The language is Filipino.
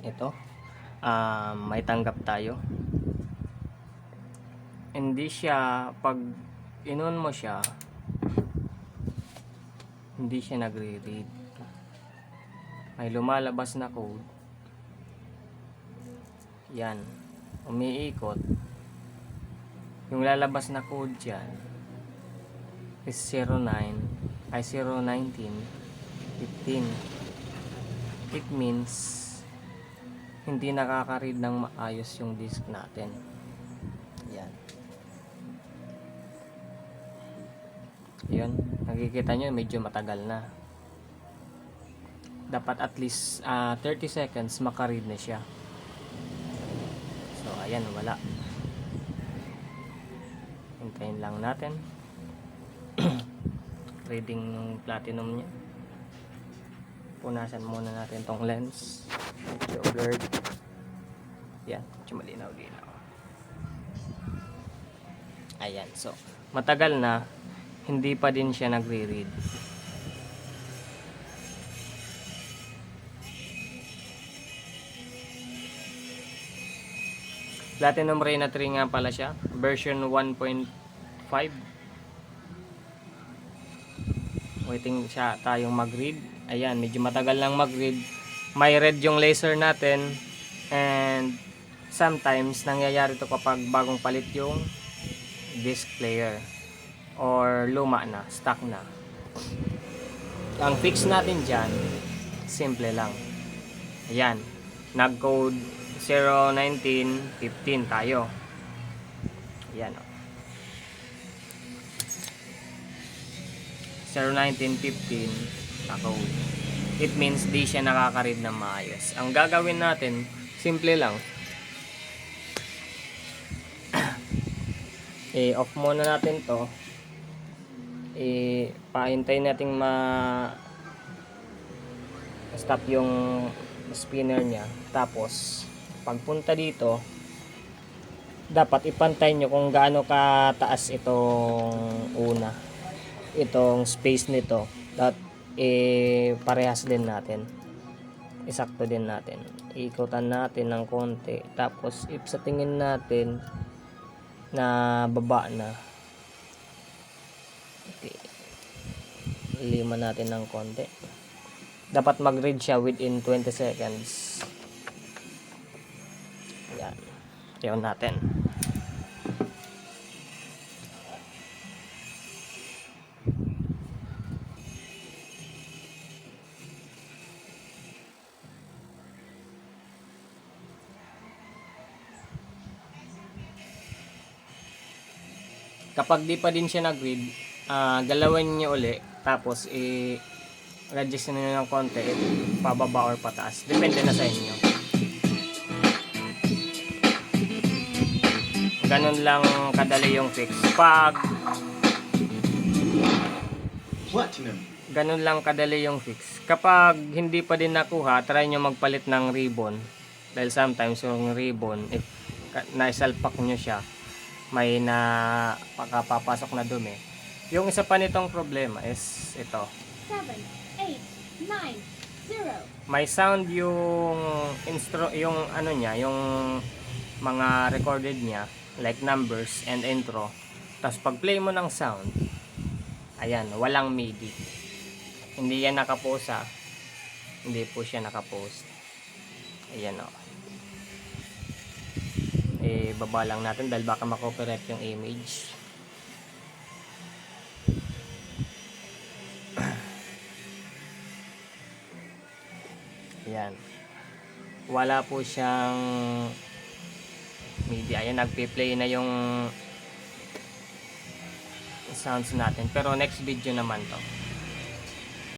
ito, may tanggap tayo. Hindi siya, pag inon mo siya, hindi siya nagre-read. May lumalabas na code. Yan, umiikot. Yung lalabas na code dyan is 019 15. It means hindi nakaka-read ng maayos yung disk natin. Yan. Yun, nakikita nyo medyo matagal na. Dapat at least 30 seconds maka-read na siya. So ayan, wala. Hintayin lang natin. Reading ng platinum nya. Punasan muna natin tong lens. Medyo blurred. Yan, medyo malinaw-linaw. Ayan, so matagal na hindi pa din siya nagre-read. Platinum Reina 3 nga pala siya, version 1.5. Waiting siya tayong mag-read. Ayan, medyo matagal lang mag-read. May red yung laser natin, and sometimes nangyayari to kapag bagong palit yung disc player or luma na, stock na. Ang fix natin dyan, simple lang. Ayan, nag-code 01915 tayo. Ayan, 01915 na-code. It means di siya nakaka-read ng maayos. Ang gagawin natin, simple lang. I-off muna natin to. Pahintay natin stop yung spinner nya. Tapos pagpunta dito, dapat ipantay nyo kung gaano kataas itong space nito. Parehas din natin, isakto din natin. Ikutan natin ng konti, tapos if sa tingin natin na baba na, okay, lima natin ng konti. Dapat mag-read siya within 20 seconds. Yan, yun natin. Kapag di pa din siya nag-read, galawin niyo uli, tapos i-adjust niyo ng konti, pababa or pataas, depende na sa inyo. Ganun lang kadali yung fix. Ganun lang kadali yung fix. Kapag hindi pa din nakuha, try nyo magpalit ng ribbon, dahil sometimes yung ribbon, if naisalpak nyo siya, may papasok na dumi. Yung isa pa nitong problema is ito. 7, 8, 9, 0. May sound yung yung mga recorded niya, like numbers and intro. Tapos pag play mo ng sound, ayan, walang MIDI. Hindi yan nakapost ha. Hindi po siya nakapost. Ayan o. Baba lang natin dahil baka makopyright yung image. Ayan, wala po siyang MIDI. Ayan, nagpi-play na yung sounds natin, pero next video naman to.